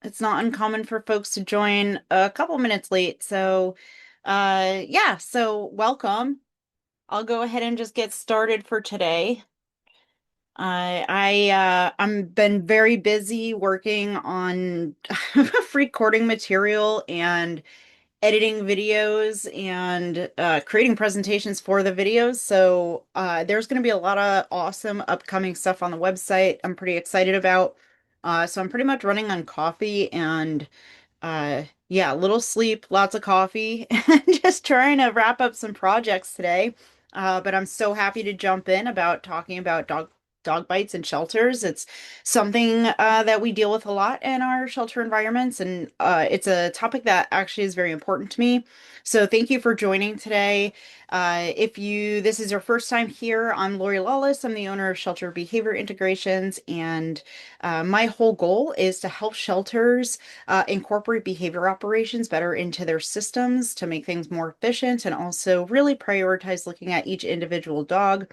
It's not uncommon for folks to join a couple minutes late. Yeah, so welcome. I'll go ahead and just get started for today. I'm been very busy working on recording material and editing videos and creating presentations for the videos. There's going to be a lot of awesome upcoming stuff on the website I'm pretty excited about. So I'm pretty much running on coffee and yeah, little sleep, lots of coffee, and just trying to wrap up some projects today. But I'm so happy to jump in about talking about dog bites and shelters. It's something that we deal with a lot in our shelter environments, and it's a topic that actually is very important to me. So thank you for joining today. If this is your first time here, I'm Laurie Lawless. I'm the owner of Shelter Behavior Integrations, and my whole goal is to help shelters incorporate behavior operations better into their systems to make things more efficient and also really prioritize looking at each individual dog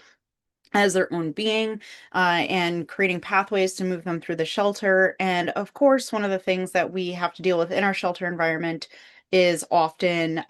as their own being and creating pathways to move them through the shelter. And of course, one of the things that we have to deal with in our shelter environment is often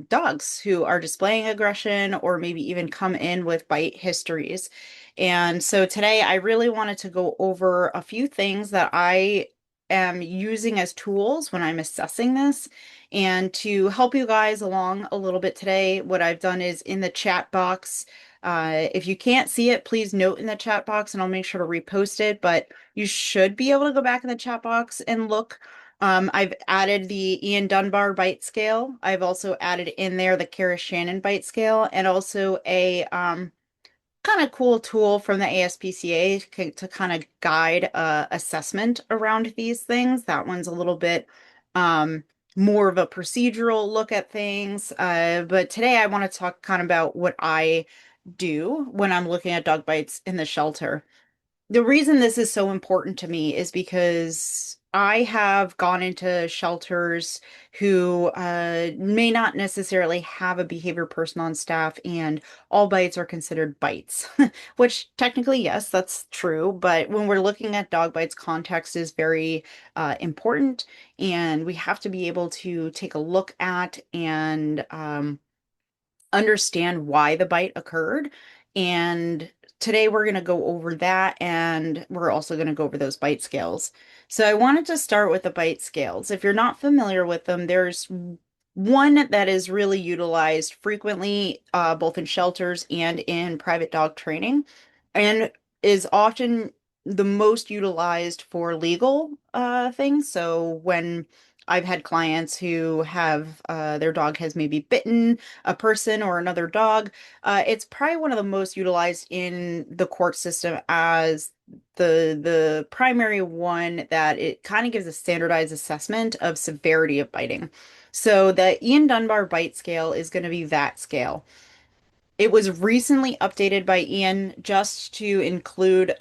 dogs who are displaying aggression or maybe even come in with bite histories. And so today I really wanted to go over a few things that I am using as tools when I'm assessing this. And to help you guys along a little bit today, what I've done is in the chat box. If you can't see it, please note in the chat box and I'll make sure to repost it. But you should be able to go back in the chat box and look. I've added the Ian Dunbar bite scale. I've also added in there the Kara Shannon bite scale and also a kind of cool tool from the ASPCA to kind of guide assessment around these things. That one's a little bit um, more of a procedural look at things. But today I want to talk kind of about what I do when I'm looking at dog bites in the shelter. The reason this is so important to me is because I have gone into shelters who may not necessarily have a behavior person on staff, and all bites are considered bites, which technically, yes, that's true. But when we're looking at dog bites, context is very important, and we have to be able to take a look at and understand why the bite occurred. And today we're going to go over that and we're also going to go over those bite scales. So I wanted to start with the bite scales. If you're not familiar with them, there's one that is really utilized frequently, both in shelters and in private dog training, and is often the most utilized for legal things. So when I've had clients who have their dog has maybe bitten a person or another dog. It's probably one of the most utilized in the court system as the primary one that it kind of gives a standardized assessment of severity of biting. So the Ian Dunbar bite scale is going to be that scale. It was recently updated by Ian just to include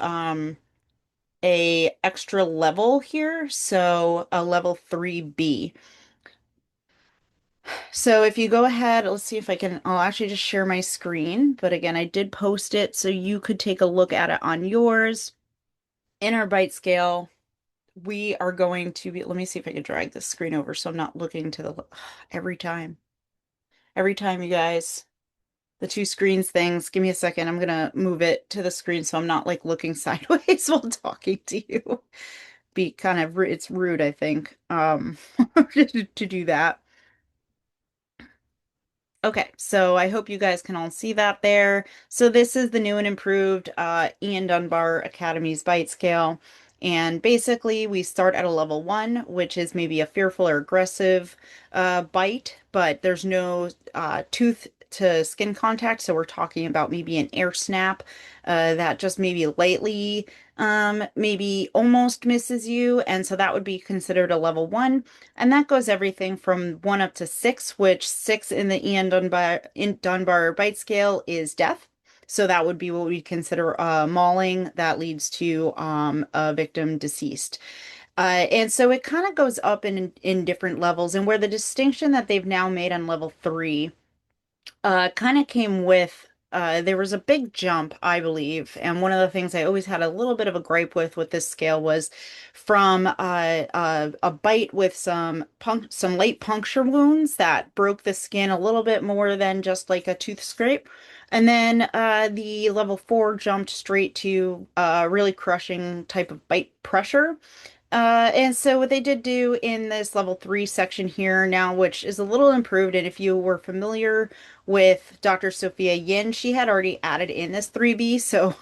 a extra level here, so a level 3B. So if you go ahead, let's see if I'll actually just share my screen. But again, I did post it so you could take a look at it on yours. In our bite scale, we are going to be, let me see if I can drag this screen over so I'm not looking to the, every time. Every time, you guys, the two screens things, give me a second. I'm gonna move it to the screen so I'm not like looking sideways while talking to you. Be kind of, it's rude, I think, to do that. Okay, so I hope you guys can all see that there. So this is the new and improved Ian Dunbar Academy's bite scale. And basically we start at a level 1, which is maybe a fearful or aggressive bite, but there's no tooth to skin contact. So we're talking about maybe an air snap that just maybe lightly maybe almost misses you. And so that would be considered a level 1. And that goes everything from 1 up to 6, which 6 in the Dunbar bite scale is death. So that would be what we consider mauling that leads to a victim deceased. And so it kind of goes up in different levels, and where the distinction that they've now made on level 3 kind of came with there was a big jump, I believe. And one of the things I always had a little bit of a gripe with this scale was from a bite with some late puncture wounds that broke the skin a little bit more than just like a tooth scrape. And then the level 4 jumped straight to really crushing type of bite pressure. And so what they did do in this level 3 section here now, which is a little improved, and if you were familiar with Dr. Sophia Yin, she had already added in this 3B, so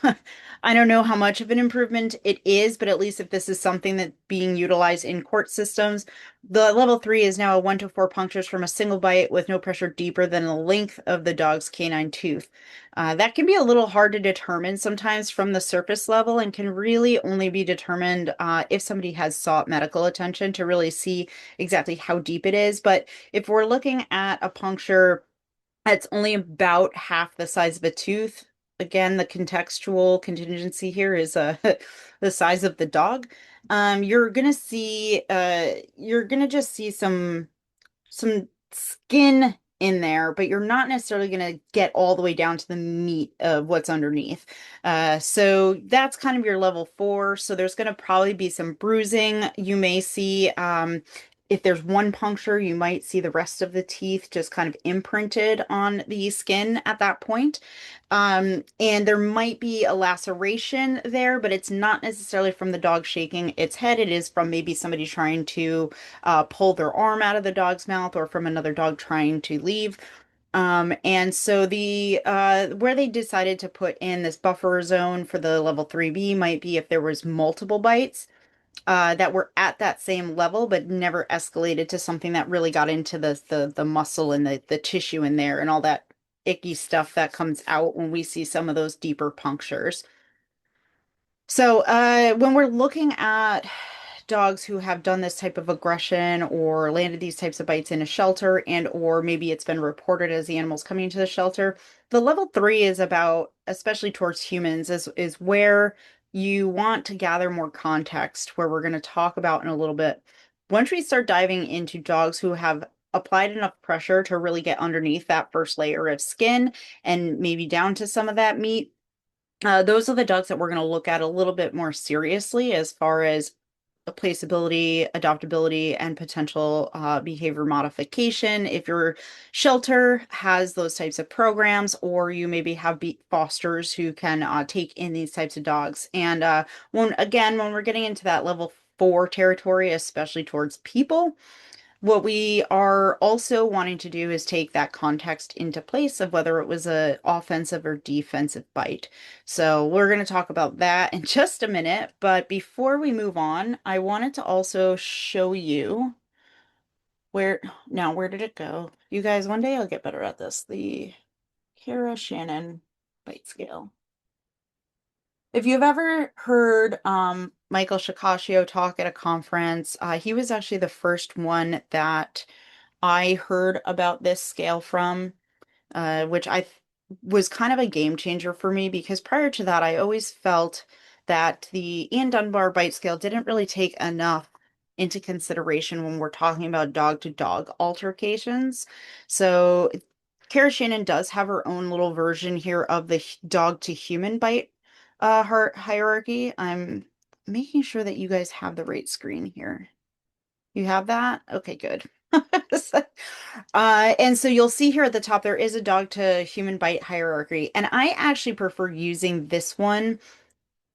I don't know how much of an improvement it is, but at least if this is something that's being utilized in court systems, the level 3 is now a 1 to 4 punctures from a single bite with no pressure deeper than the length of the dog's canine tooth. That can be a little hard to determine sometimes from the surface level and can really only be determined if somebody has sought medical attention to really see exactly how deep it is. But if we're looking at a puncture that's only about half the size of a tooth, again, the contextual contingency here is the size of the dog. You're gonna just see some skin in there, but you're not necessarily going to get all the way down to the meat of what's underneath. So that's kind of your level 4. So there's going to probably be some bruising. You may see, if there's one puncture, you might see the rest of the teeth just kind of imprinted on the skin at that point. And there might be a laceration there, but it's not necessarily from the dog shaking its head. It is from maybe somebody trying to pull their arm out of the dog's mouth or from another dog trying to leave. And so the where they decided to put in this buffer zone for the level 3B might be if there was multiple bites that were at that same level but never escalated to something that really got into the muscle and the tissue in there and all that icky stuff that comes out when we see some of those deeper punctures. So, when we're looking at dogs who have done this type of aggression or landed these types of bites in a shelter and or maybe it's been reported as the animals coming into the shelter, the level 3 is about, especially towards humans, is where you want to gather more context, where we're going to talk about in a little bit. Once we start diving into dogs who have applied enough pressure to really get underneath that first layer of skin and maybe down to some of that meat, those are the dogs that we're going to look at a little bit more seriously as far as placeability, adoptability, and potential behavior modification. If your shelter has those types of programs, or you maybe have fosters who can take in these types of dogs. And when we're getting into that level 4 territory, especially towards people, what we are also wanting to do is take that context into place of whether it was a offensive or defensive bite. So we're going to talk about that in just a minute, but before we move on, I wanted to also show you where did it go? You guys, one day I'll get better at this. The Kara Shannon bite scale. If you've ever heard Michael Shikashio talk at a conference, he was actually the first one that I heard about this scale from, which was kind of a game changer for me because prior to that, I always felt that the Ian Dunbar bite scale didn't really take enough into consideration when we're talking about dog to dog altercations. So Kara Shannon does have her own little version here of the dog to human bite hierarchy. I'm making sure that you guys have the right screen here. You have that? Okay, good. And so you'll see here at the top, there is a dog to human bite hierarchy. And I actually prefer using this one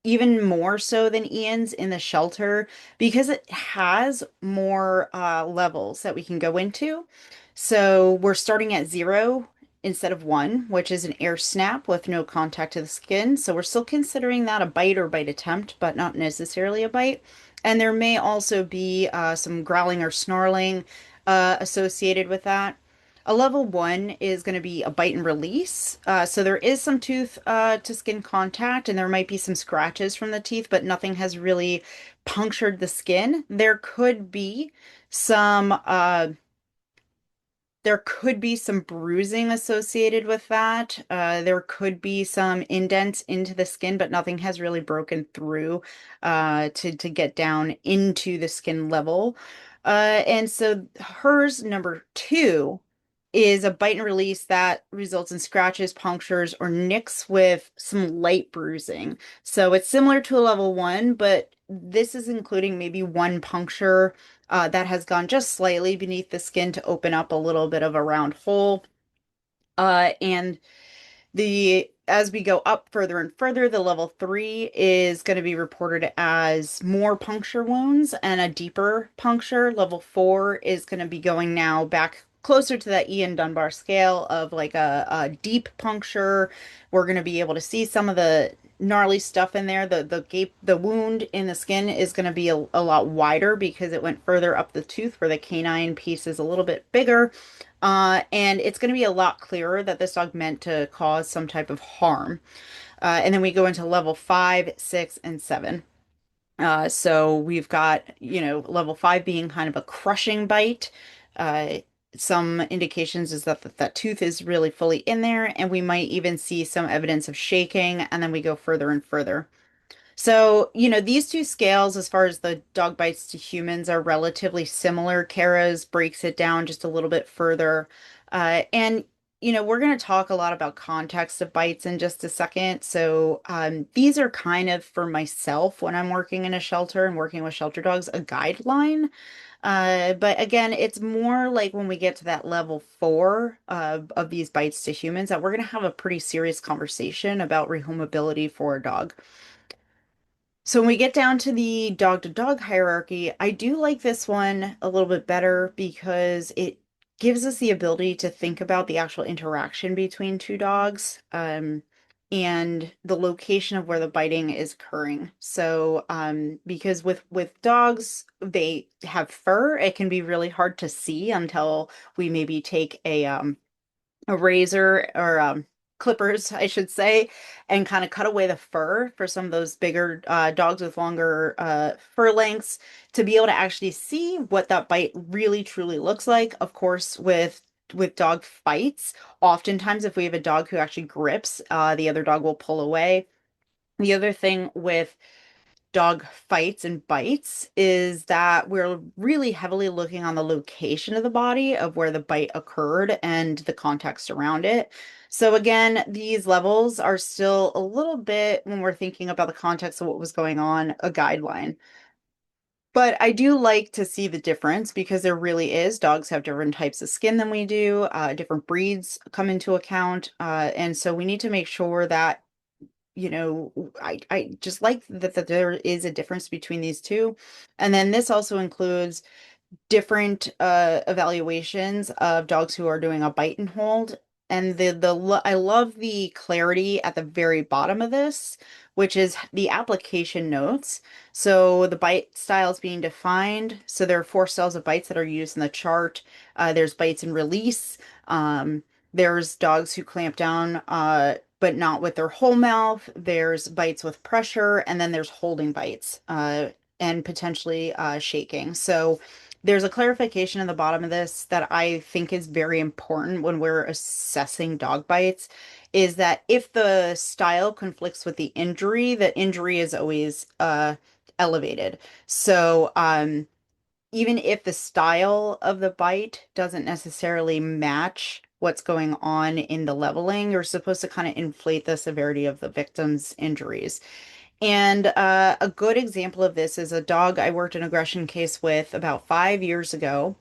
even more so than Ian's in the shelter because it has more levels that we can go into. So we're starting at 0 instead of 1, which is an air snap with no contact to the skin. So we're still considering that a bite or bite attempt, but not necessarily a bite. And there may also be some growling or snarling associated with that. A level 1 is going to be a bite and release. So there is some tooth to skin contact, and there might be some scratches from the teeth, but nothing has really punctured the skin. Some uh, there could be some bruising associated with that. There could be some indents into the skin, but nothing has really broken through to get down into the skin level. And so hers, number 2, is a bite and release that results in scratches, punctures, or nicks with some light bruising. So it's similar to a level one, but this is including maybe one puncture that has gone just slightly beneath the skin to open up a little bit of a round hole. And the as we go up further and further, the level three is going to be reported as more puncture wounds and a deeper puncture. Level four is going to be going now back closer to that Ian Dunbar scale of like a deep puncture. We're going to be able to see some of the gnarly stuff in there. The wound in the skin is going to be a lot wider because it went further up the tooth where the canine piece is a little bit bigger. And it's going to be a lot clearer that this dog meant to cause some type of harm. And then we go into level five, six, and seven. So we've got, level five being kind of a crushing bite. Uh, some indications is that tooth is really fully in there, and we might even see some evidence of shaking, and then we go further and further. So, these two scales, as far as the dog bites to humans, are relatively similar. Kara's breaks it down just a little bit further. And, we're going to talk a lot about context of bites in just a second. So, these are kind of for myself when I'm working in a shelter and working with shelter dogs, a guideline. But again, it's more like when we get to that level four of these bites to humans that we're going to have a pretty serious conversation about rehomability for a dog. So when we get down to the dog to dog hierarchy, I do like this one a little bit better because it gives us the ability to think about the actual interaction between two dogs, and the location of where the biting is occurring. So, because with dogs, they have fur, it can be really hard to see until we maybe take a razor or clippers, I should say, and kind of cut away the fur for some of those bigger dogs with longer fur lengths to be able to actually see what that bite really truly looks like. Of course, with dog fights, oftentimes if we have a dog who actually grips, the other dog will pull away. The other thing with dog fights and bites is that we're really heavily looking on the location of the body of where the bite occurred and the context around it. So again, these levels are still a little bit, when we're thinking about the context of what was going on, a guideline. But I do like to see the difference because there really is. Dogs have different types of skin than we do. Different breeds come into account. And so we need to make sure that I just like that there is a difference between these two. And then this also includes different evaluations of dogs who are doing a bite and hold. And I love the clarity at the very bottom of this, which is the application notes. So the bite style is being defined. So there are four styles of bites that are used in the chart. There's bites and release. There's dogs who clamp down, but not with their whole mouth. There's bites with pressure, and then there's holding bites, and potentially shaking. So there's a clarification in the bottom of this that I think is very important when we're assessing dog bites, is that if the style conflicts with the injury, the injury is always elevated. So, even if the style of the bite doesn't necessarily match what's going on in the leveling, you're supposed to kind of inflate the severity of the victim's injuries. And a good example of this is a dog I worked an aggression case with about 5 years ago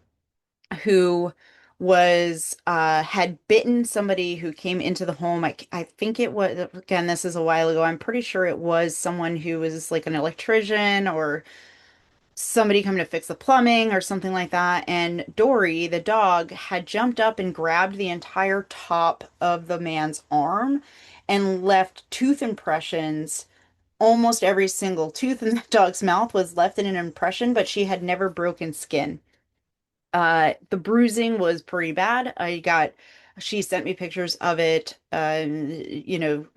who was had bitten somebody who came into the home. I think it was, again, this is a while ago. I'm pretty sure it was someone who was like an electrician or somebody coming to fix the plumbing or something like that. And Dory, the dog, had jumped up and grabbed the entire top of the man's arm and left tooth impressions. Almost every single tooth in the dog's mouth was left in an impression, but she had never broken skin. The bruising was pretty bad. She sent me pictures of it.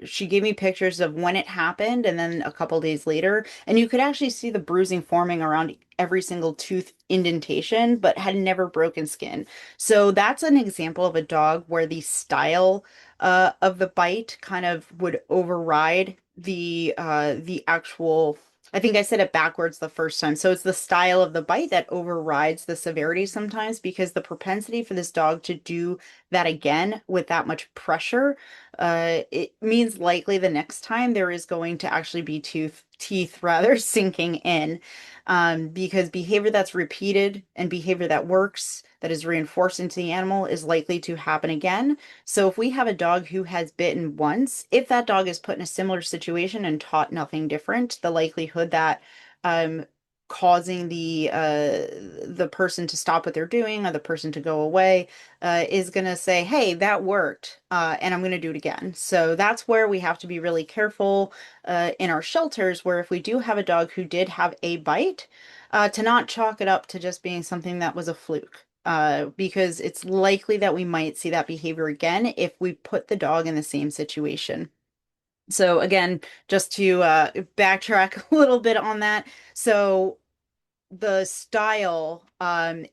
She gave me pictures of when it happened and then a couple days later. And you could actually see the bruising forming around every single tooth indentation, but had never broken skin. So that's an example of a dog where the style of the bite kind of would override the actual I think I said it backwards the first time. So it's the style of the bite that overrides the severity sometimes because the propensity for this dog to do that again with that much pressure, it means likely the next time there is going to actually be teeth rather sinking in. Because behavior that's repeated and behavior that works, that is reinforced into the animal, is likely to happen again. So if we have a dog who has bitten once, if that dog is put in a similar situation and taught nothing different, the likelihood that um, causing the person to stop what they're doing or the person to go away is going to say, "Hey, that worked, and I'm going to do it again." So that's where we have to be really careful in our shelters, where if we do have a dog who did have a bite, to not chalk it up to just being something that was a fluke because it's likely that we might see that behavior again if we put the dog in the same situation. So again, just to backtrack a little bit on that. So the style,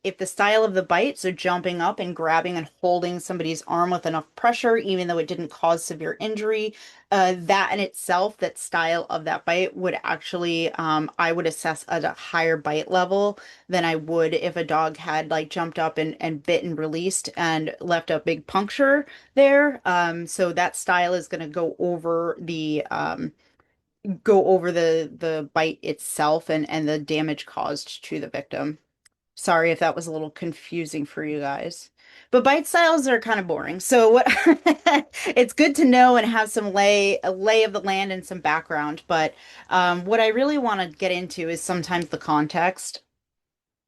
if the style of the bite, so jumping up and grabbing and holding somebody's arm with enough pressure, even though it didn't cause severe injury, that in itself, that style of that bite would actually, I would assess at a higher bite level than I would if a dog had like jumped up and bit and released and left a big puncture there. So that style is going to go over the bite itself and the damage caused to the victim. Sorry if that was a little confusing for you guys. But bite styles are kind of boring. So what it's good to know and have some lay of the land and some background. But what I really want to get into is sometimes the context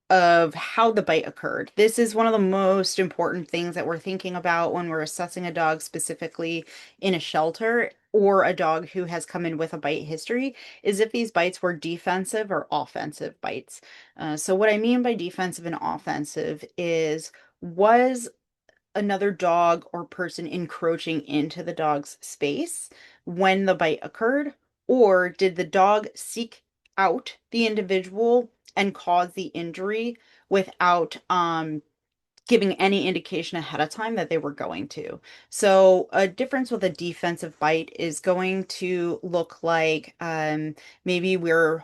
of how the bite occurred. This is one of the most important things that we're thinking about when we're assessing a dog specifically in a shelter or a dog who has come in with a bite history, is if these bites were defensive or offensive bites. So what I mean by defensive and offensive is, was another dog or person encroaching into the dog's space when the bite occurred? Or did the dog seek out the individual and cause the injury without giving any indication ahead of time that they were going to? So a difference with a defensive bite is going to look like maybe we're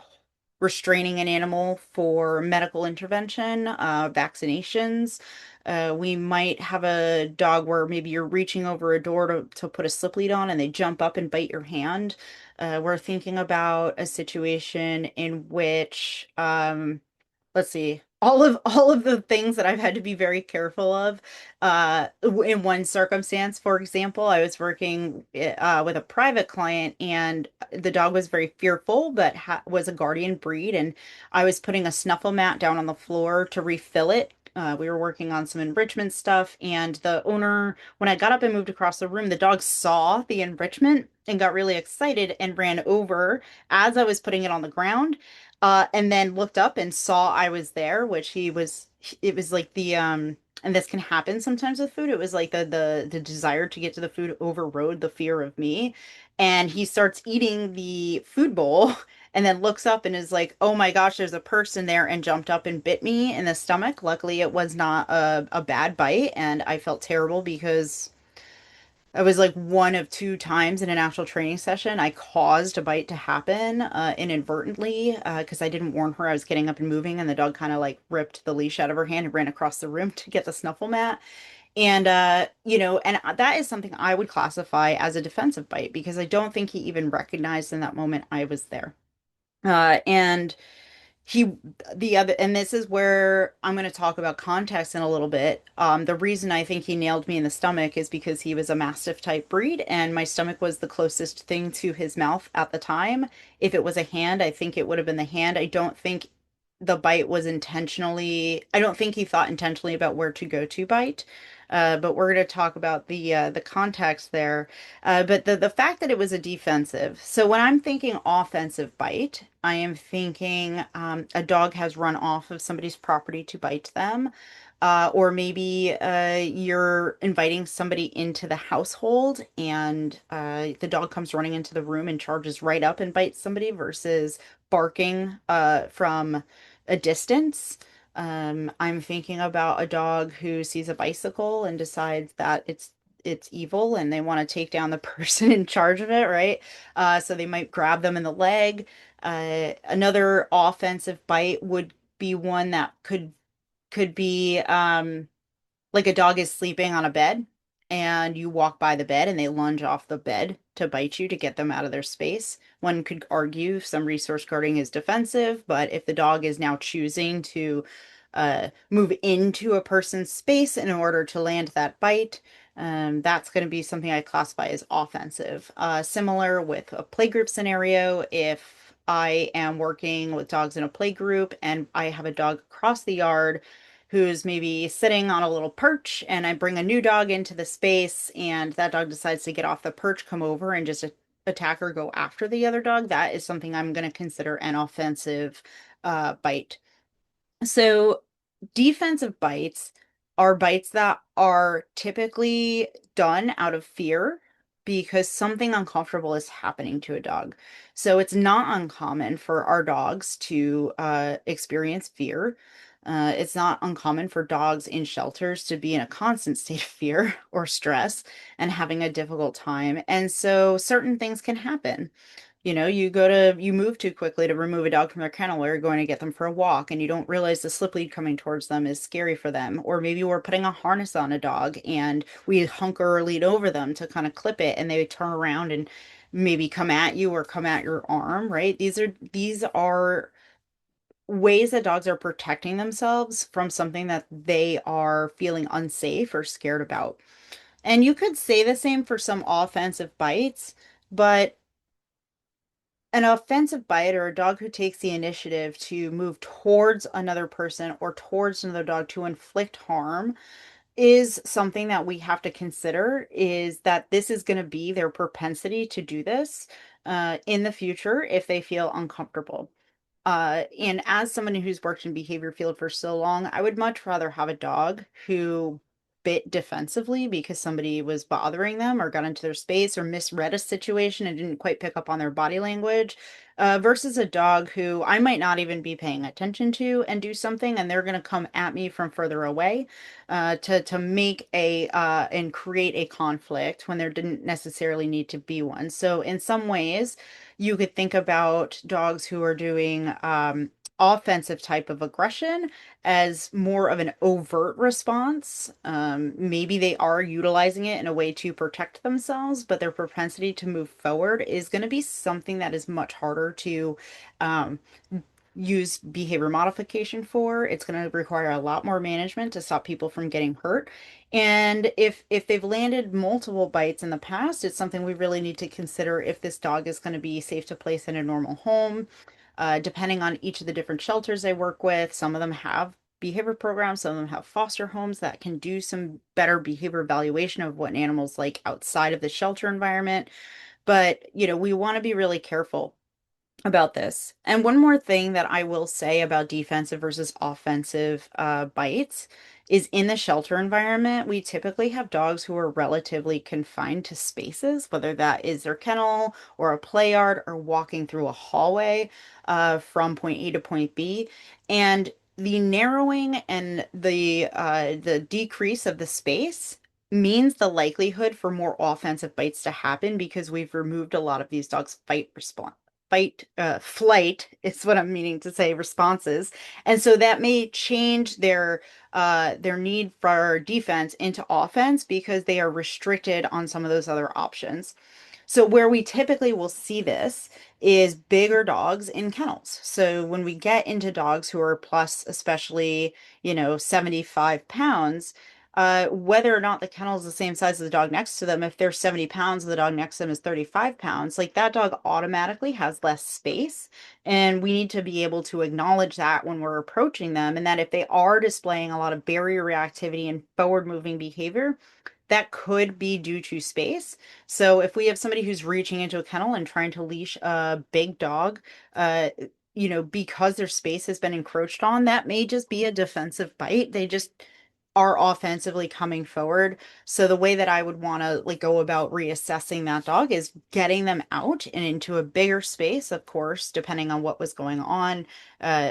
restraining an animal for medical intervention, vaccinations. We might have a dog where maybe you're reaching over a door to put a slip lead on and they jump up and bite your hand. We're thinking about a situation in which let's see, all of the things that I've had to be very careful of in one circumstance. For example, I was working with a private client and the dog was very fearful but was a guardian breed, and I was putting a snuffle mat down on the floor to refill it. We were working on some enrichment stuff, and the owner, when I got up and moved across the room, the dog saw the enrichment and got really excited and ran over as I was putting it on the ground, and then looked up and saw I was there, which it was like and this can happen sometimes with food. It was like the desire to get to the food overrode the fear of me. And he starts eating the food bowl and then looks up and is like, "Oh my gosh, there's a person there," and jumped up and bit me in the stomach. Luckily, it was not a bad bite, and I felt terrible because I was like one of two times in an actual training session I caused a bite to happen inadvertently because I didn't warn her I was getting up and moving, and the dog kind of like ripped the leash out of her hand and ran across the room to get the snuffle mat. And and that is something I would classify as a defensive bite because I don't think he even recognized in that moment I was there. And he the other and this is where I'm going to talk about context in a little bit. The reason I think he nailed me in the stomach is because he was a mastiff type breed and my stomach was the closest thing to his mouth at the time. If it was a hand, I think it would have been the hand. I don't think the bite was intentionally, I don't think he thought intentionally about where to go to bite. But we're going to talk about the context there. But the fact that it was a defensive. So when I'm thinking offensive bite, I am thinking a dog has run off of somebody's property to bite them. Or maybe you're inviting somebody into the household and the dog comes running into the room and charges right up and bites somebody versus barking from a distance. I'm thinking about a dog who sees a bicycle and decides that it's evil and they want to take down the person in charge of it, right? So they might grab them in the leg. Another offensive bite would be one that could be like a dog is sleeping on a bed and you walk by the bed and they lunge off the bed to bite you to get them out of their space. One could argue some resource guarding is defensive, but if the dog is now choosing to move into a person's space in order to land that bite, that's going to be something I classify as offensive. Similar with a playgroup scenario, if I am working with dogs in a playgroup and I have a dog across the yard who's maybe sitting on a little perch and I bring a new dog into the space and that dog decides to get off the perch, come over and just attack or go after the other dog, that is something I'm going to consider an offensive bite. So defensive bites are bites that are typically done out of fear because something uncomfortable is happening to a dog. So it's not uncommon for our dogs to experience fear. It's not uncommon for dogs in shelters to be in a constant state of fear or stress and having a difficult time. And so certain things can happen. You move too quickly to remove a dog from their kennel or you're going to get them for a walk and you don't realize the slip lead coming towards them is scary for them. Or maybe we're putting a harness on a dog and we hunker or lead over them to kind of clip it and they turn around and maybe come at you or come at your arm, right? These are ways that dogs are protecting themselves from something that they are feeling unsafe or scared about. And you could say the same for some offensive bites, but an offensive bite or a dog who takes the initiative to move towards another person or towards another dog to inflict harm is something that we have to consider is that this is going to be their propensity to do this in the future if they feel uncomfortable. And as someone who's worked in behavior field for so long, I would much rather have a dog who bit defensively because somebody was bothering them or got into their space or misread a situation and didn't quite pick up on their body language, versus a dog who I might not even be paying attention to and do something and they're going to come at me from further away, to make a and create a conflict when there didn't necessarily need to be one. So in some ways, you could think about dogs who are doing offensive type of aggression as more of an overt response. Maybe they are utilizing it in a way to protect themselves, but their propensity to move forward is going to be something that is much harder to um, use behavior modification for. It's going to require a lot more management to stop people from getting hurt. And if they've landed multiple bites in the past, it's something we really need to consider if this dog is going to be safe to place in a normal home. Depending on each of the different shelters I work with, some of them have behavior programs, some of them have foster homes that can do some better behavior evaluation of what an animal's like outside of the shelter environment. But, we want to be really careful about this. And one more thing that I will say about defensive versus offensive bites is in the shelter environment, we typically have dogs who are relatively confined to spaces, whether that is their kennel or a play yard or walking through a hallway from point A to point B. And the narrowing and the decrease of the space means the likelihood for more offensive bites to happen because we've removed a lot of these dogs' flight is what I'm meaning to say, responses. And so that may change their need for defense into offense because they are restricted on some of those other options. So where we typically will see this is bigger dogs in kennels. So when we get into dogs who are plus, especially, 75 pounds, whether or not the kennel is the same size as the dog next to them, if they're 70 pounds, the dog next to them is 35 pounds, like that dog automatically has less space. And we need to be able to acknowledge that when we're approaching them, and that if they are displaying a lot of barrier reactivity and forward moving behavior, that could be due to space. So if we have somebody who's reaching into a kennel and trying to leash a big dog, because their space has been encroached on, that may just be a defensive bite. They just are offensively coming forward. So the way that I would want to like go about reassessing that dog is getting them out and into a bigger space, of course, depending on what was going on,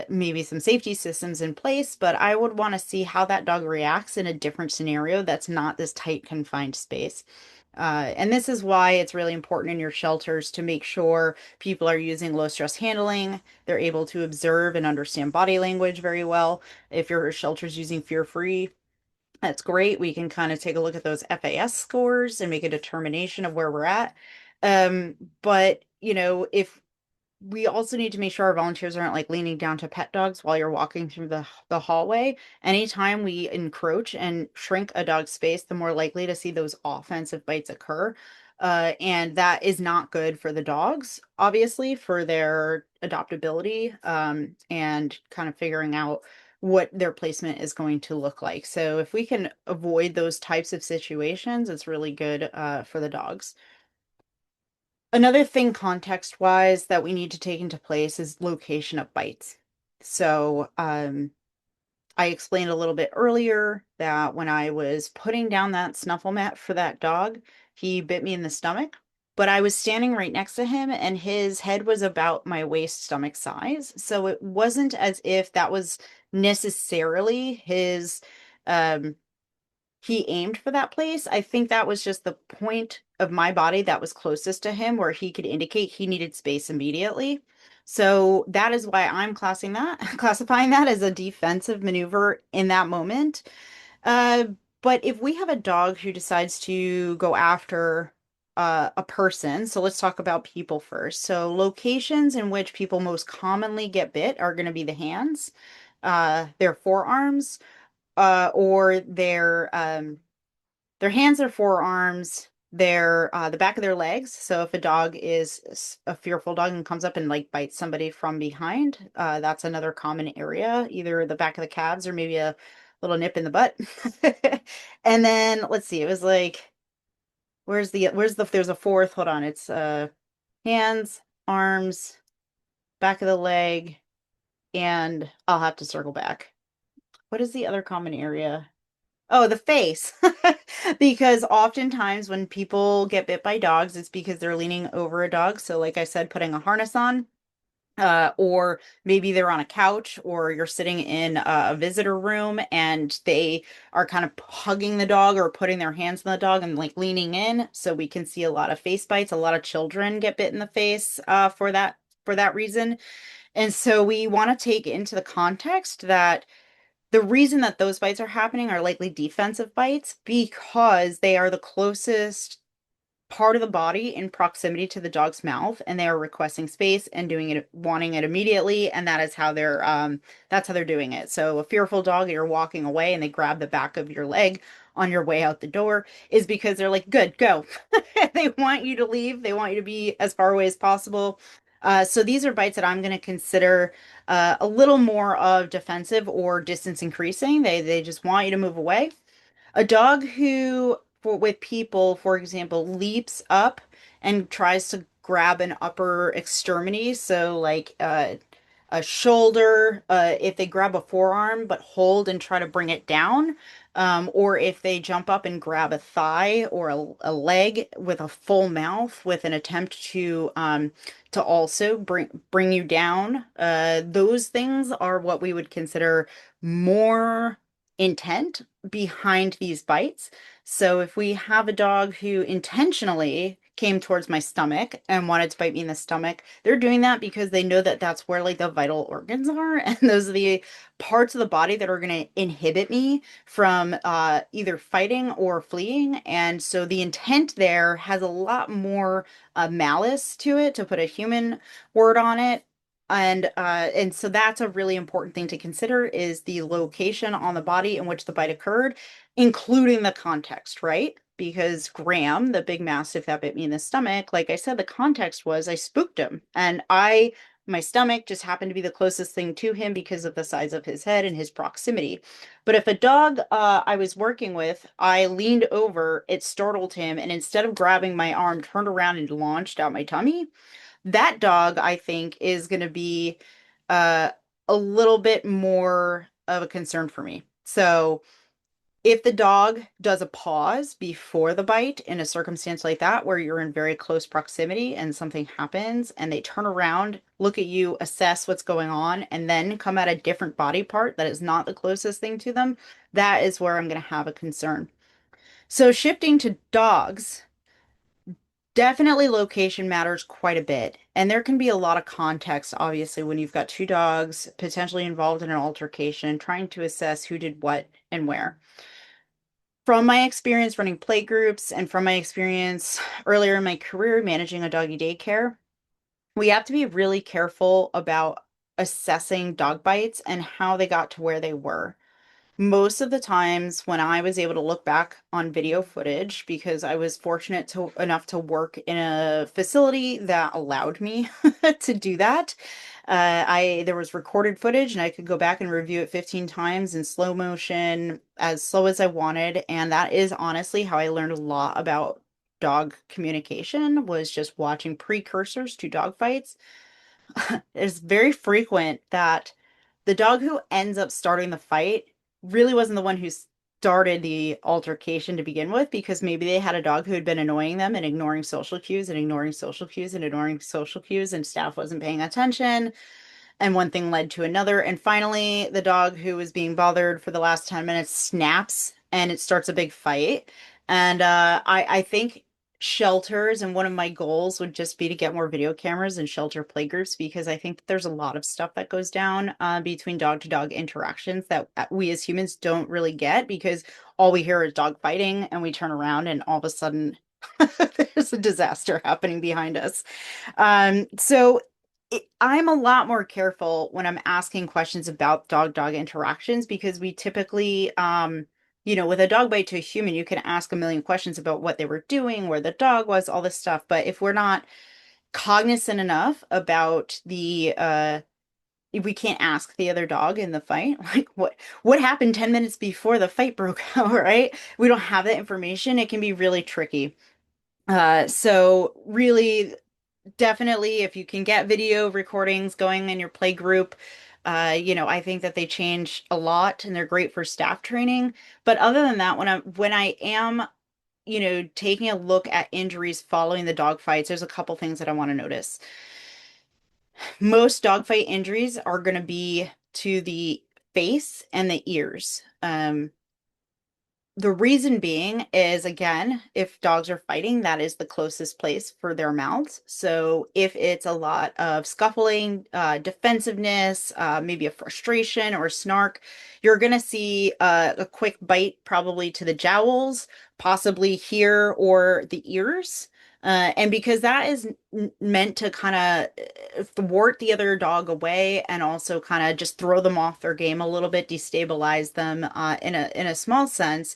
maybe some safety systems in place, but I would want to see how that dog reacts in a different scenario that's not this tight, confined space. And this is why it's really important in your shelters to make sure people are using low stress handling. They're able to observe and understand body language very well. If your shelter's using fear free, that's great. We can kind of take a look at those FAS scores and make a determination of where we're at. But if we also need to make sure our volunteers aren't like leaning down to pet dogs while you're walking through the hallway. Anytime we encroach and shrink a dog's space, the more likely to see those offensive bites occur. And that is not good for the dogs, obviously, for their adoptability, and kind of figuring out what their placement is going to look like. So if we can avoid those types of situations, it's really good for the dogs. Another thing context-wise that we need to take into place is location of bites. So, I explained a little bit earlier that when I was putting down that snuffle mat for that dog, he bit me in the stomach, but I was standing right next to him and his head was about my waist stomach size. So it wasn't as if that was necessarily his um he aimed for that place. I think that was just the point of my body that was closest to him where he could indicate he needed space immediately. So that is why I'm classifying that as a defensive maneuver in that moment. Uh, but if we have a dog who decides to go after a person, so let's talk about people first. So locations in which people most commonly get bit are going to be the hands, their forearms, or their hands, their forearms, the back of their legs. So if a dog is a fearful dog and comes up and like bites somebody from behind, that's another common area, either the back of the calves or maybe a little nip in the butt. And then let's see, it was like there's a fourth, hold on, it's hands, arms, back of the leg, and I'll have to circle back. What is the other common area? Oh, the face. Because oftentimes when people get bit by dogs, it's because they're leaning over a dog. So, like I said, putting a harness on, or maybe they're on a couch, or you're sitting in a visitor room and they are kind of hugging the dog or putting their hands on the dog and like leaning in. So we can see a lot of face bites. A lot of children get bit in the face for that reason. And so we want to take into the context that the reason that those bites are happening are likely defensive bites because they are the closest part of the body in proximity to the dog's mouth and they are requesting space and doing it wanting it immediately, and that's how they're doing it. So a fearful dog, you're walking away and they grab the back of your leg on your way out the door, is because they're like, good, go. They want you to leave, they want you to be as far away as possible. So these are bites that I'm going to consider a little more of defensive or distance increasing. They just want you to move away. A dog who, with people, for example, leaps up and tries to grab an upper extremity, so like a shoulder, if they grab a forearm but hold and try to bring it down, or if they jump up and grab a thigh or a leg with a full mouth with an attempt to also bring you down, those things are what we would consider more intent behind these bites. So if we have a dog who intentionally came towards my stomach and wanted to bite me in the stomach, they're doing that because they know that that's where like the vital organs are, and those are the parts of the body that are going to inhibit me from either fighting or fleeing. And so the intent there has a lot more malice to it, to put a human word on it. And so that's a really important thing to consider, is the location on the body in which the bite occurred, including the context, right? Because Graham, the big mastiff that bit me in the stomach, like I said, the context was I spooked him, and my stomach just happened to be the closest thing to him because of the size of his head and his proximity. But if a dog I was working with, I leaned over, it startled him, and instead of grabbing my arm, turned around and launched out my tummy, that dog, I think, is going to be uh, a little bit more of a concern for me. So If the dog does a pause before the bite in a circumstance like that, where you're in very close proximity and something happens and they turn around, look at you, assess what's going on, and then come at a different body part that is not the closest thing to them, that is where I'm going to have a concern. So shifting to dogs, definitely location matters quite a bit. And there can be a lot of context, obviously, when you've got two dogs potentially involved in an altercation, trying to assess who did what and where. From my experience running play groups and from my experience earlier in my career managing a doggy daycare, we have to be really careful about assessing dog bites and how they got to where they were. Most of the times when I was able to look back on video footage, because I was fortunate enough to work in a facility that allowed me to do that, there was recorded footage and I could go back and review it 15 times in slow motion, as slow as I wanted, and that is honestly how I learned a lot about dog communication, was just watching precursors to dog fights. It's very frequent that the dog who ends up starting the fight really wasn't the one who started the altercation to begin with, because maybe they had a dog who had been annoying them and ignoring social cues and ignoring social cues and ignoring social cues, and staff wasn't paying attention, and one thing led to another. And finally, the dog who was being bothered for the last 10 minutes snaps and it starts a big fight. And I think shelters, and one of my goals would just be to get more video cameras and shelter playgroups, because I think that there's a lot of stuff that goes down between dog to dog interactions that we as humans don't really get, because all we hear is dog fighting and we turn around and all of a sudden there's a disaster happening behind us. So I'm a lot more careful when I'm asking questions about dog-dog interactions, because we typically, with a dog bite to a human, you can ask a million questions about what they were doing, where the dog was, all this stuff. But if we're not cognizant enough about if we can't ask the other dog in the fight, like what happened 10 minutes before the fight broke out, right? We don't have that information. It can be really tricky. So really, definitely, if you can get video recordings going in your play group, I think that they change a lot and they're great for staff training. But other than that, when I am, taking a look at injuries following the dog fights, there's a couple things that I want to notice. Most dogfight injuries are going to be to the face and the ears. The reason being is, again, if dogs are fighting, that is the closest place for their mouths. So if it's a lot of scuffling, defensiveness, maybe a frustration or a snark, you're going to see a quick bite probably to the jowls, possibly here or the ears. And because that is meant to kind of thwart the other dog away and also kind of just throw them off their game a little bit, destabilize them in a small sense.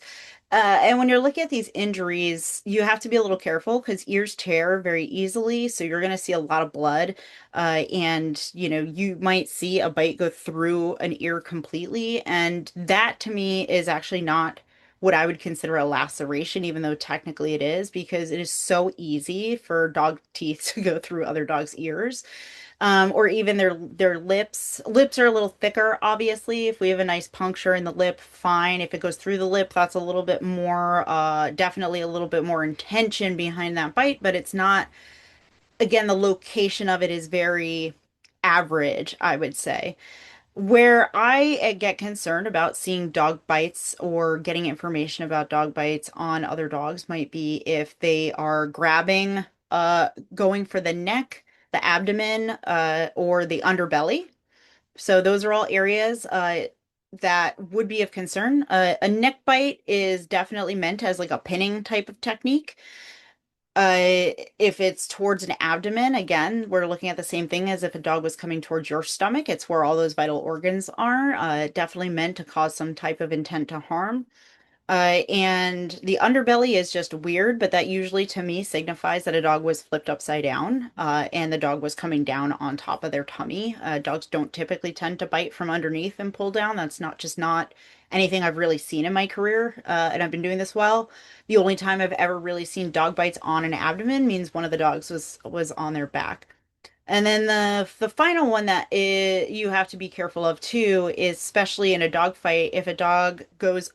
And when you're looking at these injuries, you have to be a little careful because ears tear very easily. So you're going to see a lot of blood. And, you might see a bite go through an ear completely. And that to me is actually not what I would consider a laceration, even though technically it is, because it is so easy for dog teeth to go through other dogs' ears, or even their lips. Lips are a little thicker, obviously. If we have a nice puncture in the lip, fine. If it goes through the lip, that's a little bit more, definitely a little bit more intention behind that bite, but it's not, again, the location of it is very average, I would say. Where I get concerned about seeing dog bites or getting information about dog bites on other dogs might be if they are grabbing, going for the neck, the abdomen, or the underbelly. So those are all areas that would be of concern. A neck bite is definitely meant as like a pinning type of technique. If it's towards an abdomen, again, we're looking at the same thing as if a dog was coming towards your stomach. It's where all those vital organs are. Definitely meant to cause some type of intent to harm. And the underbelly is just weird, but that usually to me signifies that a dog was flipped upside down, and the dog was coming down on top of their tummy. Dogs don't typically tend to bite from underneath and pull down. That's not anything I've really seen in my career, and I've been doing this well. The only time I've ever really seen dog bites on an abdomen means one of the dogs was on their back. And then the final one that you have to be careful of too is especially in a dog fight if a dog goes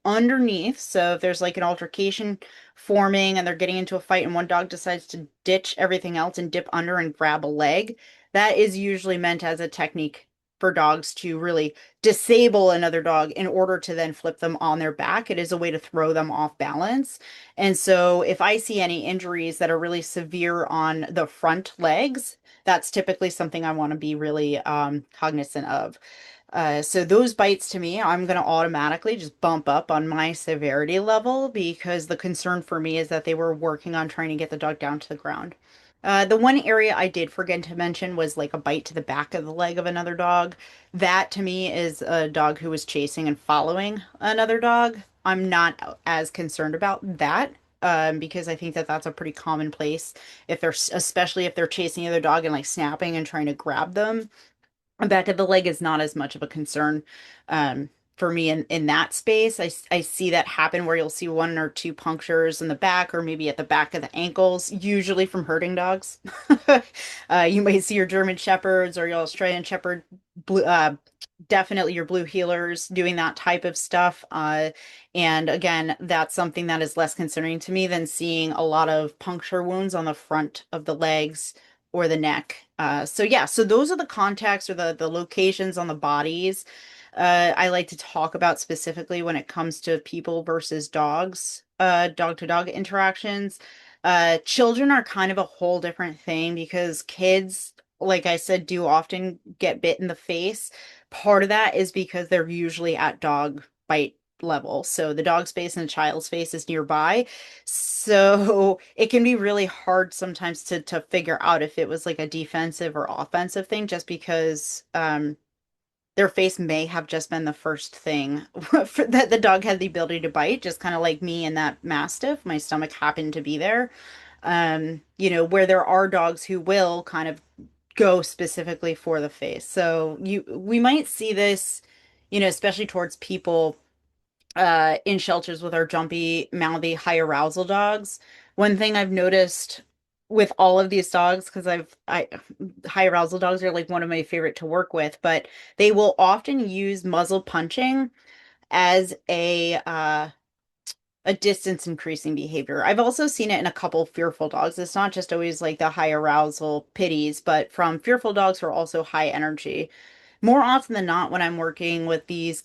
underneath. So if there's like an altercation forming and they're getting into a fight and one dog decides to ditch everything else and dip under and grab a leg, that is usually meant as a technique for dogs to really disable another dog in order to then flip them on their back. It is a way to throw them off balance. And so if I see any injuries that are really severe on the front legs, that's typically something I want to be really cognizant of. So those bites to me, I'm going to automatically just bump up on my severity level because the concern for me is that they were working on trying to get the dog down to the ground. The one area I did forget to mention was like a bite to the back of the leg of another dog. That to me is a dog who was chasing and following another dog. I'm not as concerned about that because I think that that's a pretty commonplace if they're, especially if they're chasing the other dog and like snapping and trying to grab them. Back of the leg is not as much of a concern for me in that space. I see that happen where you'll see one or two punctures in the back or maybe at the back of the ankles, usually from herding dogs. You might see your German Shepherds or your Australian Shepherd, blue, definitely your blue heelers doing that type of stuff. And again, that's something that is less concerning to me than seeing a lot of puncture wounds on the front of the legs or the neck. So yeah, so those are the contacts or the locations on the bodies I like to talk about specifically when it comes to people versus dogs, dog to dog interactions. Children are kind of a whole different thing because kids, like I said, do often get bit in the face. Part of that is because they're usually at dog bite level. So the dog's face and the child's face is nearby. So it can be really hard sometimes to figure out if it was like a defensive or offensive thing just because their face may have just been the first thing that the dog had the ability to bite, just kind of like me and that mastiff. My stomach happened to be there. Where there are dogs who will kind of go specifically for the face. So we might see this, especially towards people in shelters with our jumpy, mouthy, high arousal dogs. One thing I've noticed with all of these dogs, because I high arousal dogs are like one of my favorite to work with, but they will often use muzzle punching as a distance increasing behavior. I've also seen it in a couple fearful dogs. It's not just always like the high arousal pitties, but from fearful dogs who are also high energy. More often than not, when I'm working with these,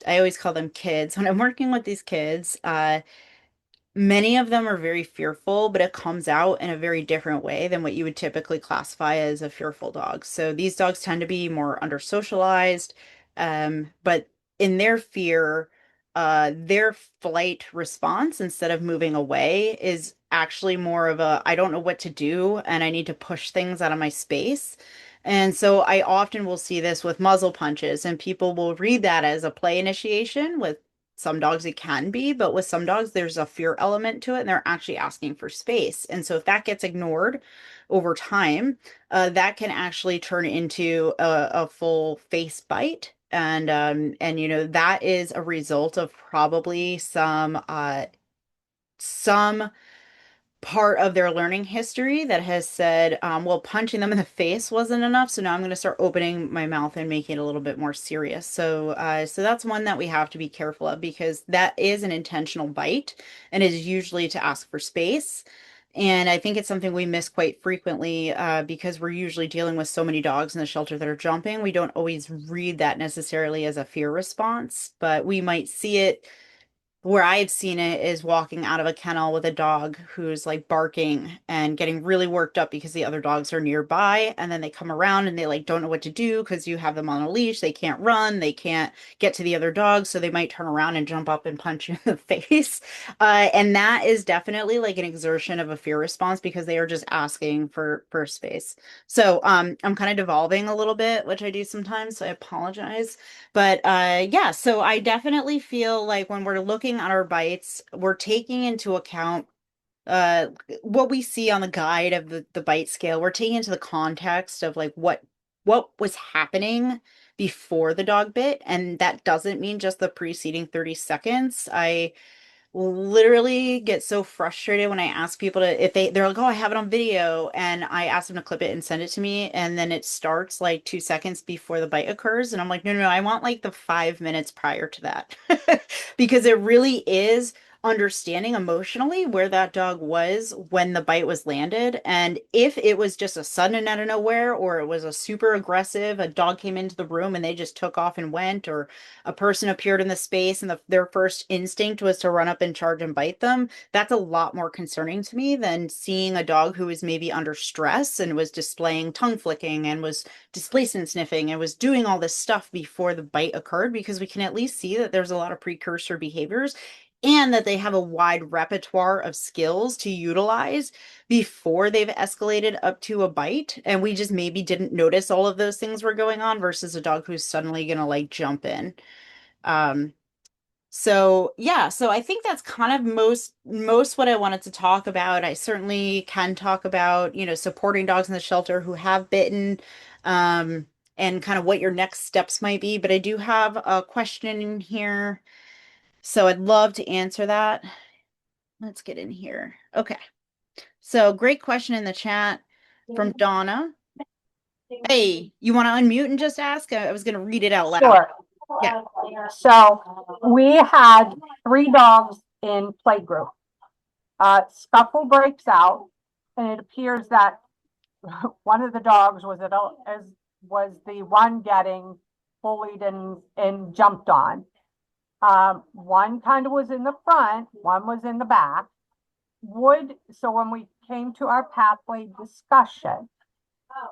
I always call them kids. When I'm working with these kids, many of them are very fearful, but it comes out in a very different way than what you would typically classify as a fearful dog. So these dogs tend to be more under socialized, but in their fear, their flight response instead of moving away is actually more of a I don't know what to do and I need to push things out of my space. And so I often will see this with muzzle punches, and people will read that as a play initiation with some dogs it can be, but with some dogs there's a fear element to it and they're actually asking for space. And so if that gets ignored over time, that can actually turn into a full face bite. And that is a result of probably some part of their learning history that has said, well, punching them in the face wasn't enough, so now I'm going to start opening my mouth and making it a little bit more serious. So that's one that we have to be careful of because that is an intentional bite and is usually to ask for space. And I think it's something we miss quite frequently because we're usually dealing with so many dogs in the shelter that are jumping. We don't always read that necessarily as a fear response, but we might see it where I've seen it is walking out of a kennel with a dog who's like barking and getting really worked up because the other dogs are nearby. And then they come around and they like don't know what to do because you have them on a leash. They can't run, they can't get to the other dogs. So they might turn around and jump up and punch you in the face. And that is definitely like an exertion of a fear response because they are just asking for space. So I'm kind of devolving a little bit, which I do sometimes. So I apologize. But yeah, so I definitely feel like when we're looking at our bites, we're taking into account uh what we see on the guide of the bite scale. We're taking into the context of like what was happening before the dog bit, and that doesn't mean just the preceding 30 seconds. I literally get so frustrated when I ask people to, if they're like, oh, I have it on video, and I ask them to clip it and send it to me, and then it starts like 2 seconds before the bite occurs, and I'm like, no, no, no, I want like the 5 minutes prior to that. Because it really is understanding emotionally where that dog was when the bite was landed. And if it was just a sudden and out of nowhere, or it was a super aggressive, a dog came into the room and they just took off and went, or a person appeared in the space and their first instinct was to run up and charge and bite them, that's a lot more concerning to me than seeing a dog who was maybe under stress and was displaying tongue flicking and was displacement sniffing and was doing all this stuff before the bite occurred, because we can at least see that there's a lot of precursor behaviors and that they have a wide repertoire of skills to utilize before they've escalated up to a bite. And we just maybe didn't notice all of those things were going on versus a dog who's suddenly going to like jump in. Um, so yeah, so I think that's kind of most what I wanted to talk about. I certainly can talk about, supporting dogs in the shelter who have bitten, and kind of what your next steps might be. But I do have a question in here, so I'd love to answer that. Let's get in here. Okay. So great question in the chat from Donna. Hey, you want to unmute and just ask? I was going to read it out loud. Sure. Yeah. So we had 3 dogs in playgroup. Scuffle breaks out, and it appears that one of the dogs was the one getting bullied and jumped on. One kind of was in the front, one was in the back. So when we came to our pathway discussion,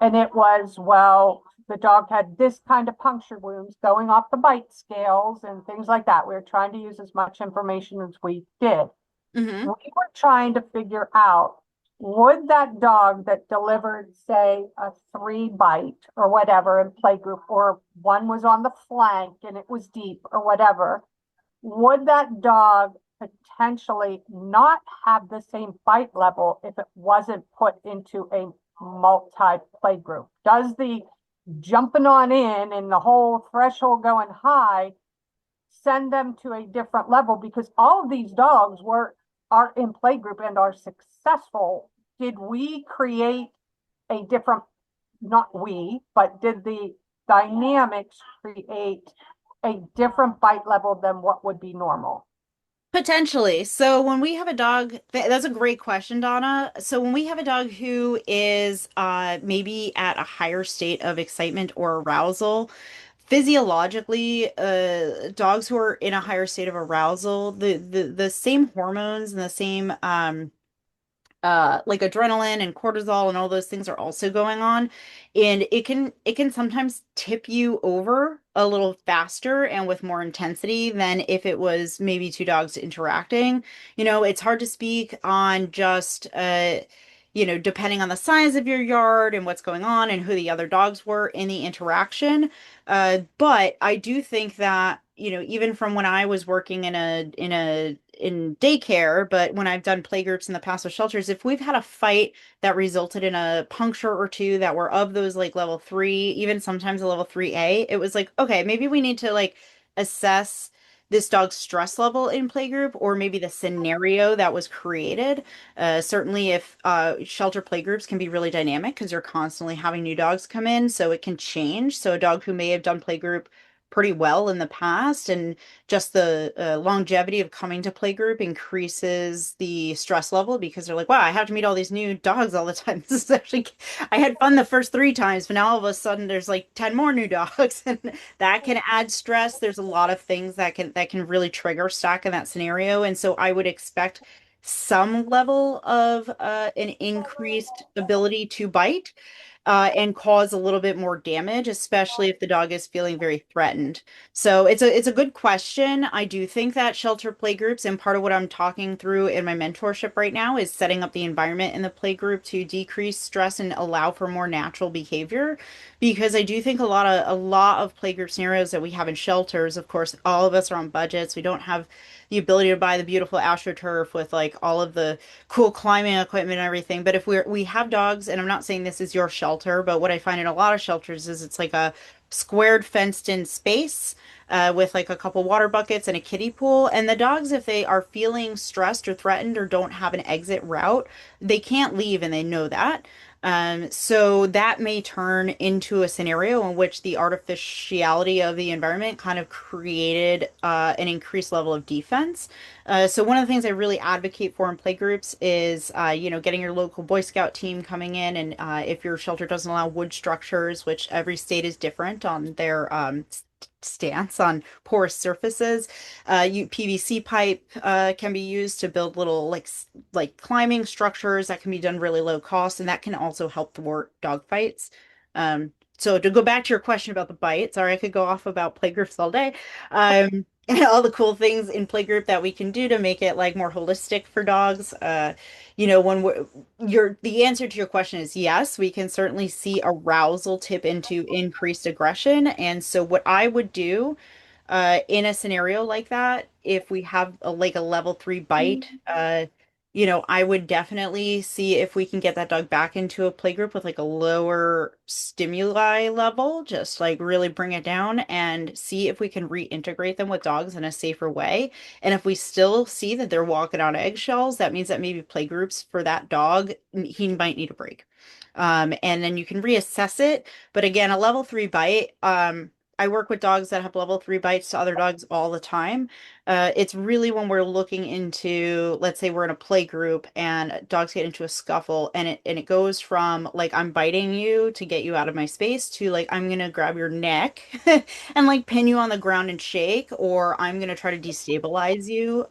and it was, well, the dog had this kind of puncture wounds going off the bite scales and things like that. We were trying to use as much information as we did. Mm-hmm. We were trying to figure out, would that dog that delivered, say, a 3 bite or whatever in playgroup, or one was on the flank and it was deep or whatever, would that dog potentially not have the same bite level if it wasn't put into a multi-play group? Does the jumping on in and the whole threshold going high send them to a different level? Because all of these dogs are in play group and are successful. Did we create a different, not we, but did the dynamics create a different bite level than what would be normal? Potentially. So when we have a dog, that's a great question, Donna. So when we have a dog who is maybe at a higher state of excitement or arousal, physiologically, dogs who are in a higher state of arousal, the same hormones and the same like adrenaline and cortisol and all those things are also going on, and it can sometimes tip you over a little faster and with more intensity than if it was maybe 2 dogs interacting. It's hard to speak on just depending on the size of your yard and what's going on and who the other dogs were in the interaction. But I do think that, even from when I was working in daycare, but when I've done playgroups in the past with shelters, if we've had a fight that resulted in a puncture or two that were of those like level 3, even sometimes a level 3A, it was like, okay, maybe we need to like assess this dog's stress level in playgroup, or maybe the scenario that was created. Certainly, if shelter playgroups can be really dynamic because you're constantly having new dogs come in, so it can change. So a dog who may have done playgroup pretty well in the past, and just the longevity of coming to playgroup increases the stress level, because they're like, wow, I have to meet all these new dogs all the time. This is actually, I had fun the first 3 times, but now all of a sudden there's like 10 more new dogs, and that can add stress. There's a lot of things that can really trigger stack in that scenario. And so I would expect some level of an increased ability to bite, and cause a little bit more damage, especially if the dog is feeling very threatened. So it's a good question. I do think that shelter play groups, and part of what I'm talking through in my mentorship right now, is setting up the environment in the play group to decrease stress and allow for more natural behavior. Because I do think a lot of play group scenarios that we have in shelters, of course, all of us are on budgets. We don't have the ability to buy the beautiful AstroTurf with like all of the cool climbing equipment and everything. But if we have dogs, and I'm not saying this is your shelter, but what I find in a lot of shelters is it's like a squared fenced in space with like a couple water buckets and a kiddie pool. And the dogs, if they are feeling stressed or threatened or don't have an exit route, they can't leave and they know that. So that may turn into a scenario in which the artificiality of the environment kind of created an increased level of defense. So one of the things I really advocate for in playgroups is, getting your local Boy Scout team coming in, and if your shelter doesn't allow wood structures, which every state is different on their stance on porous surfaces, PVC pipe can be used to build little like climbing structures that can be done really low cost, and that can also help thwart dog fights. So to go back to your question about the bite, sorry, I could go off about playgroups all day. And all the cool things in playgroup that we can do to make it like more holistic for dogs. When the answer to your question is yes, we can certainly see arousal tip into increased aggression. And so what I would do in a scenario like that, if we have like a level 3 bite, I would definitely see if we can get that dog back into a playgroup with like a lower stimuli level, just like really bring it down and see if we can reintegrate them with dogs in a safer way. And if we still see that they're walking on eggshells, that means that maybe playgroups for that dog, he might need a break. And then you can reassess it. But again, a level 3 bite, I work with dogs that have level 3 bites to other dogs all the time. It's really when we're looking into, let's say we're in a play group and dogs get into a scuffle and it goes from like I'm biting you to get you out of my space to like I'm gonna grab your neck and like pin you on the ground and shake, or I'm gonna try to destabilize you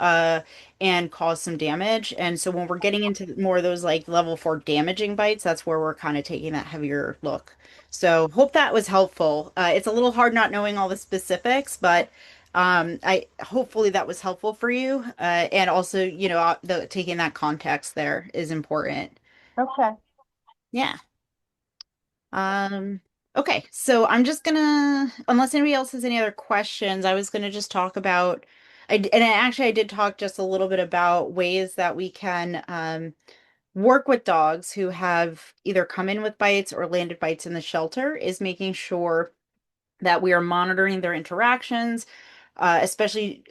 and cause some damage. And so when we're getting into more of those like level 4 damaging bites, that's where we're kind of taking that heavier look. So hope that was helpful. It's a little hard not knowing all the specifics, but I hopefully that was helpful for you. And also, taking that context there is important. Okay. Yeah. Um, okay, so I'm just gonna, unless anybody else has any other questions, I was gonna just talk about, I did talk just a little bit about ways that we can work with dogs who have either come in with bites or landed bites in the shelter, is making sure that we are monitoring their interactions, especially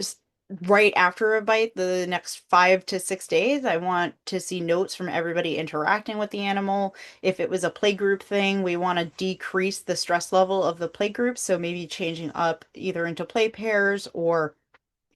right after a bite, the next 5 to 6 days. I want to see notes from everybody interacting with the animal. If it was a play group thing, we want to decrease the stress level of the play group. So maybe changing up either into play pairs or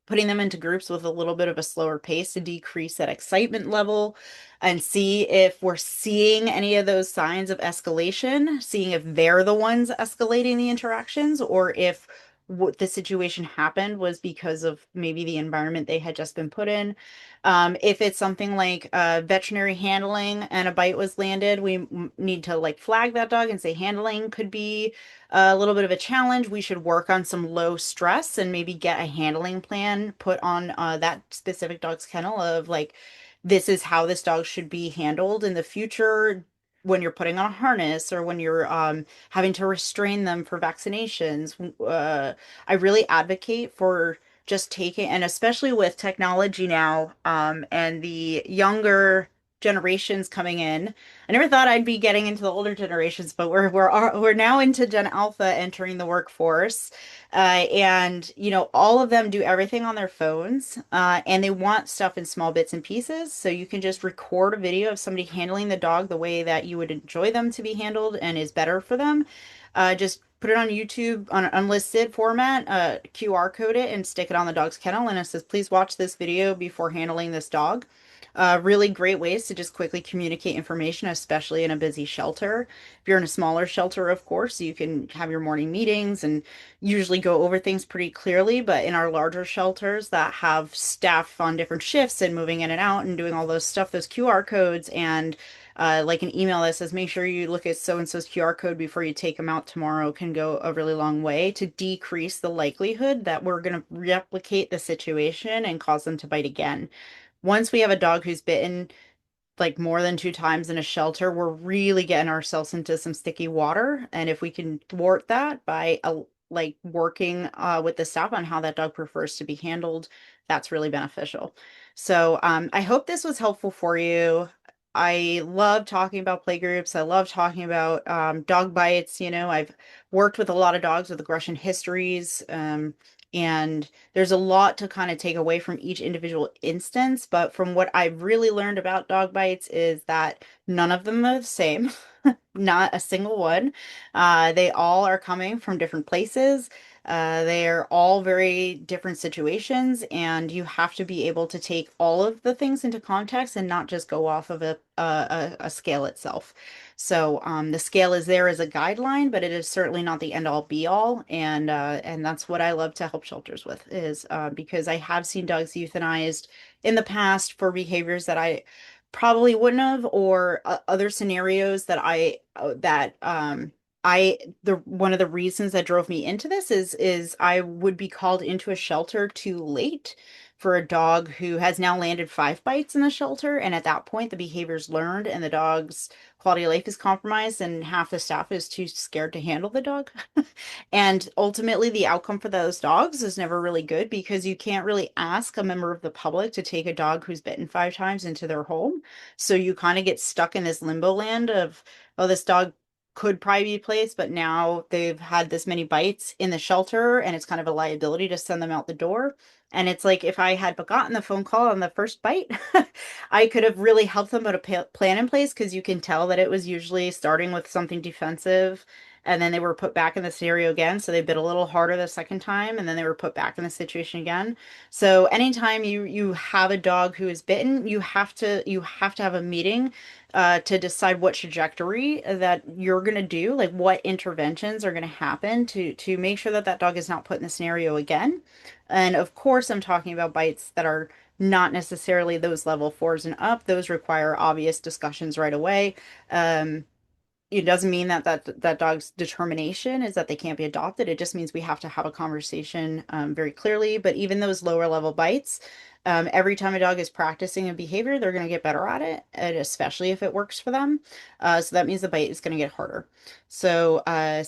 putting them into groups with a little bit of a slower pace to decrease that excitement level and see if we're seeing any of those signs of escalation, seeing if they're the ones escalating the interactions or if what the situation happened was because of maybe the environment they had just been put in. If it's something like veterinary handling and a bite was landed, we need to like flag that dog and say handling could be a little bit of a challenge. We should work on some low stress and maybe get a handling plan put on that specific dog's kennel of like, this is how this dog should be handled in the future when you're putting on a harness or when you're having to restrain them for vaccinations. I really advocate for just taking, and especially with technology now and the younger generations coming in. I never thought I'd be getting into the older generations, but we're now into Gen Alpha entering the workforce, and all of them do everything on their phones, and they want stuff in small bits and pieces. So you can just record a video of somebody handling the dog the way that you would enjoy them to be handled and is better for them. Just put it on YouTube on an unlisted format, QR code it, and stick it on the dog's kennel, and it says, "Please watch this video before handling this dog." Really great ways to just quickly communicate information, especially in a busy shelter. If you're in a smaller shelter, of course, you can have your morning meetings and usually go over things pretty clearly. But in our larger shelters that have staff on different shifts and moving in and out and doing all those stuff, those QR codes and like an email that says, make sure you look at so and so's QR code before you take them out tomorrow can go a really long way to decrease the likelihood that we're going to replicate the situation and cause them to bite again. Once we have a dog who's bitten like more than 2 times in a shelter, we're really getting ourselves into some sticky water. And if we can thwart that by like working with the staff on how that dog prefers to be handled, that's really beneficial. So I hope this was helpful for you. I love talking about playgroups. I love talking about dog bites. I've worked with a lot of dogs with aggression histories, and there's a lot to kind of take away from each individual instance. But from what I've really learned about dog bites is that none of them are the same. Not a single one. They all are coming from different places. They are all very different situations, and you have to be able to take all of the things into context and not just go off of a scale itself. So the scale is there as a guideline, but it is certainly not the end all be all. And that's what I love to help shelters with is because I have seen dogs euthanized in the past for behaviors that I probably wouldn't have, or other scenarios that I the one of the reasons that drove me into this is I would be called into a shelter too late for a dog who has now landed 5 bites in the shelter, and at that point the behavior's learned and the dog's quality of life is compromised, and half the staff is too scared to handle the dog. And ultimately, the outcome for those dogs is never really good because you can't really ask a member of the public to take a dog who's bitten 5 times into their home. So you kind of get stuck in this limbo land of, oh, this dog could probably be placed, but now they've had this many bites in the shelter and it's kind of a liability to send them out the door. And it's like if I had gotten the phone call on the first bite, I could have really helped them put a plan in place because you can tell that it was usually starting with something defensive and then they were put back in the scenario again. So they bit a little harder the second time, and then they were put back in the situation again. So anytime you have a dog who is bitten, you have to have a meeting to decide what trajectory that you're going to do, like what interventions are going to happen to make sure that that dog is not put in the scenario again. And of course, I'm talking about bites that are not necessarily those level fours and up. Those require obvious discussions right away. Um, it doesn't mean that dog's determination is that they can't be adopted. It just means we have to have a conversation very clearly. But even those lower level bites, every time a dog is practicing a behavior, they're going to get better at it, and especially if it works for them. So that means the bite is going to get harder. So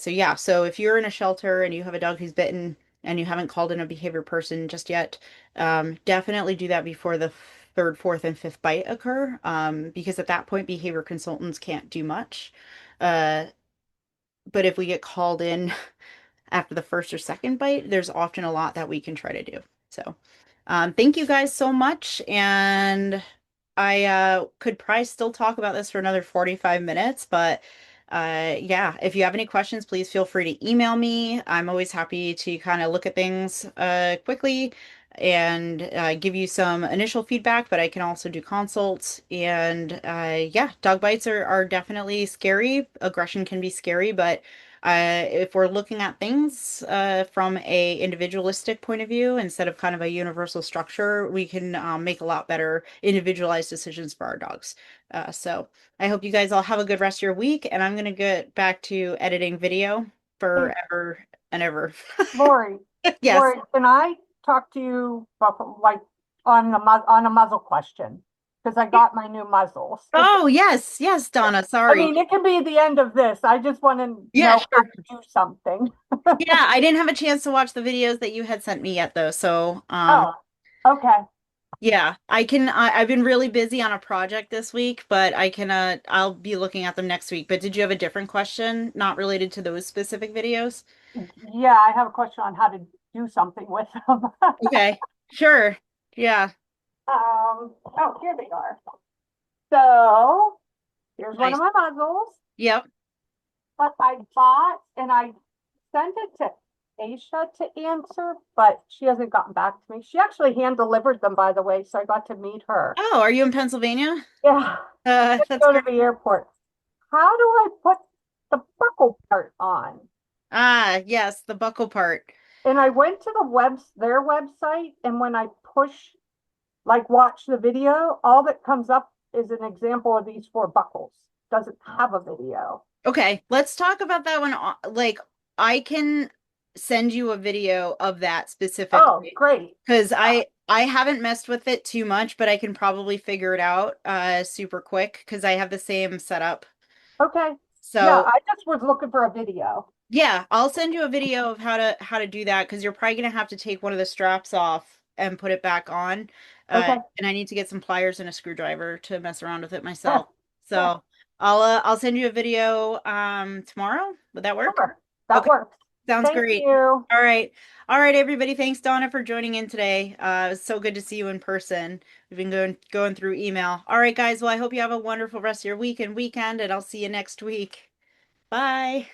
yeah. So if you're in a shelter and you have a dog who's bitten and you haven't called in a behavior person just yet, definitely do that before the third, fourth, and fifth bite occur, because at that point, behavior consultants can't do much. Uh, but if we get called in after the first or second bite, there's often a lot that we can try to do. So, thank you guys so much. And I could probably still talk about this for another 45 minutes, but yeah, if you have any questions, please feel free to email me. I'm always happy to kind of look at things quickly and give you some initial feedback, but I can also do consults. And yeah, dog bites are definitely scary. Aggression can be scary, but if we're looking at things from a individualistic point of view instead of kind of a universal structure, we can make a lot better individualized decisions for our dogs. So I hope you guys all have a good rest of your week, and I'm gonna get back to editing video Hey, forever and ever. Lori, Yes. Lori, can I talk to you about, like on on a muzzle question? Because I got my new muzzles. Oh, yes, yes, Donna. I Sorry. mean, it can be the end of this. I just want to Yeah, know how sure. to do something. Yeah, I didn't have a chance to watch the videos that you had sent me yet, though. So, Oh, okay. yeah, I've been really busy on a project this week, but I'll be looking at them next week. But did you have a different question, not related to those specific videos? Yeah, I have a question on how to do something with them. Okay, sure. Yeah, Oh, here they are. So here's one of nice. my muzzles, Yep. but I bought and I sent it to Aisha to answer, but she hasn't gotten back to me. She actually hand delivered them, by the way, so I got to meet her. Oh, are you in Pennsylvania? Yeah, That's go great. to the airport. How do I put the buckle part on? Ah, yes, the buckle part. And I went to their website, and when I push like watch the video, all that comes up is an example of these four buckles. Doesn't have a video. Okay, let's talk about that one. Like, I can send you a video of that Oh, specifically great. because I haven't messed with it too much, but I can probably figure it out super quick because I have the same setup. Okay. Yeah, So I just was looking for a video. yeah, I'll send you a video of how to do that because you're probably gonna have to take one of the straps off and put it back on. Okay. And I need to get some pliers and a screwdriver to mess around with it myself. So I'll send you a video tomorrow. Would that work? Sure. That Okay, works. sounds Thank great. you. All right. All right, everybody. Thanks, Donna, for joining in today. It was so good to see you in person. We've been going through email. All right, guys. Well, I hope you have a wonderful rest of your week and weekend, and I'll see you next week. Bye.